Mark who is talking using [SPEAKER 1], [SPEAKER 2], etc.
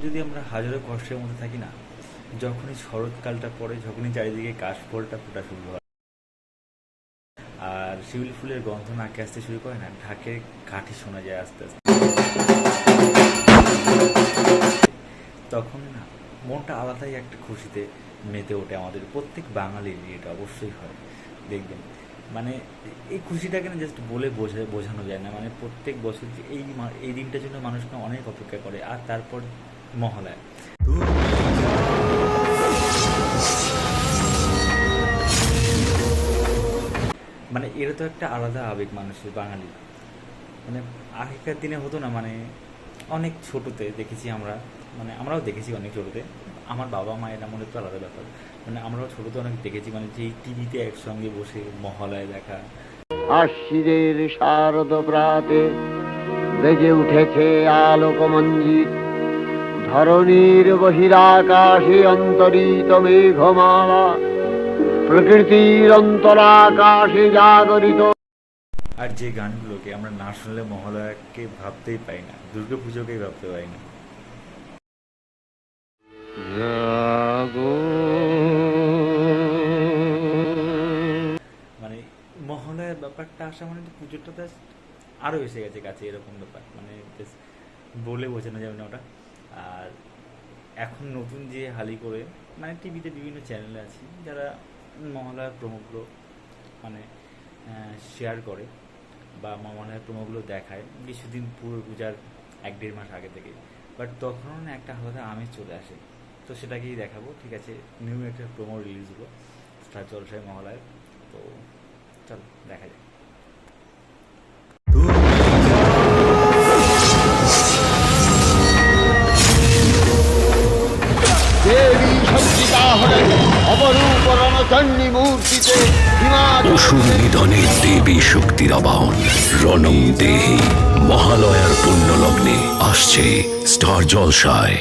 [SPEAKER 1] যদি আমরা হাজারো কষ্টের মধ্যে থাকি না, যখনই শরৎকালটা পড়ে, যখনই চারিদিকে কাশফুলটা ফোটা শুরু হয় আর শিউলি ফুলের গন্ধ নাকে আসতে শুরু করে না, ঢাকের কাঠি শোনা যায় আস্তে আস্তে, তখন না মনটা আলাদাই একটা খুশিতে মেতে ওঠে। আমাদের প্রত্যেক বাঙালির এটা অবশ্যই হয়, দেখবেন। মানে এই খুশিটাকে না জাস্ট বলে বোঝানো যায় না। মানে প্রত্যেক বছর যে এই দিনটার জন্য মানুষ না অনেক অপেক্ষা করে। আর তারপর মহালয়া, মানে এরা তো একটা আলাদা আবেগ মানুষের, বাঙালি। মানে আগেকার দিনে হতো না, মানে অনেক ছোটোতে দেখেছি আমরা, মানে আমরাও দেখেছি অনেক ছোটোতে। আমার বাবা মায়ের মনে তো আলাদা ব্যাপার, মানে আমরাও ছোটোতে অনেক দেখেছি, মানে যে টিভিতে একসঙ্গে বসে মহালয়া দেখা।
[SPEAKER 2] আশ্বিরের শারদ প্রাতে বেজে উঠেছে আলোকমঞ্জিত, ধরণীর বহিরাকাশে অন্তরিত মেঘমালা, প্রকৃতির অন্তরাকাশে জাগরিত।
[SPEAKER 1] আর যে গানগুলোকে আমরা না শুনলে মহালয়াকে ভাবতেই পাই না, দুর্গা পুজোকেই ভাবতে পারি না। মানে মহালয়ার ব্যাপারটা আসা মানে তো পুজোটা ব্যাস আরও এসে গেছে কাছে, এরকম ব্যাপার। মানে বলে বোঝানো যাবে না ওটা। আর এখন নতুন যে হালি করে, মানে টিভিতে বিভিন্ন চ্যানেলে আছে যারা মহালয়ার প্রোমোগুলো মানে শেয়ার করে বা মহালয়ার প্রোমোগুলো দেখায় কিছুদিন পুরো পূজার 1-1.5 মাস আগে থেকে। বাট তখনও না একটা আলাদা আমেজ চলে আসে, তো সেটাকেই দেখাবো। ঠিক আছে, নিউ একটা প্রোমো রিলিজ হলো স্টার জলসায় মহালয়ার, তো চল দেখা যায়।
[SPEAKER 3] অসুর নিধনে দেবী শক্তির আবাহন, রণং দেহি। মহালয়ার পুণ্য লগ্নে আসছে স্টার জলসায়।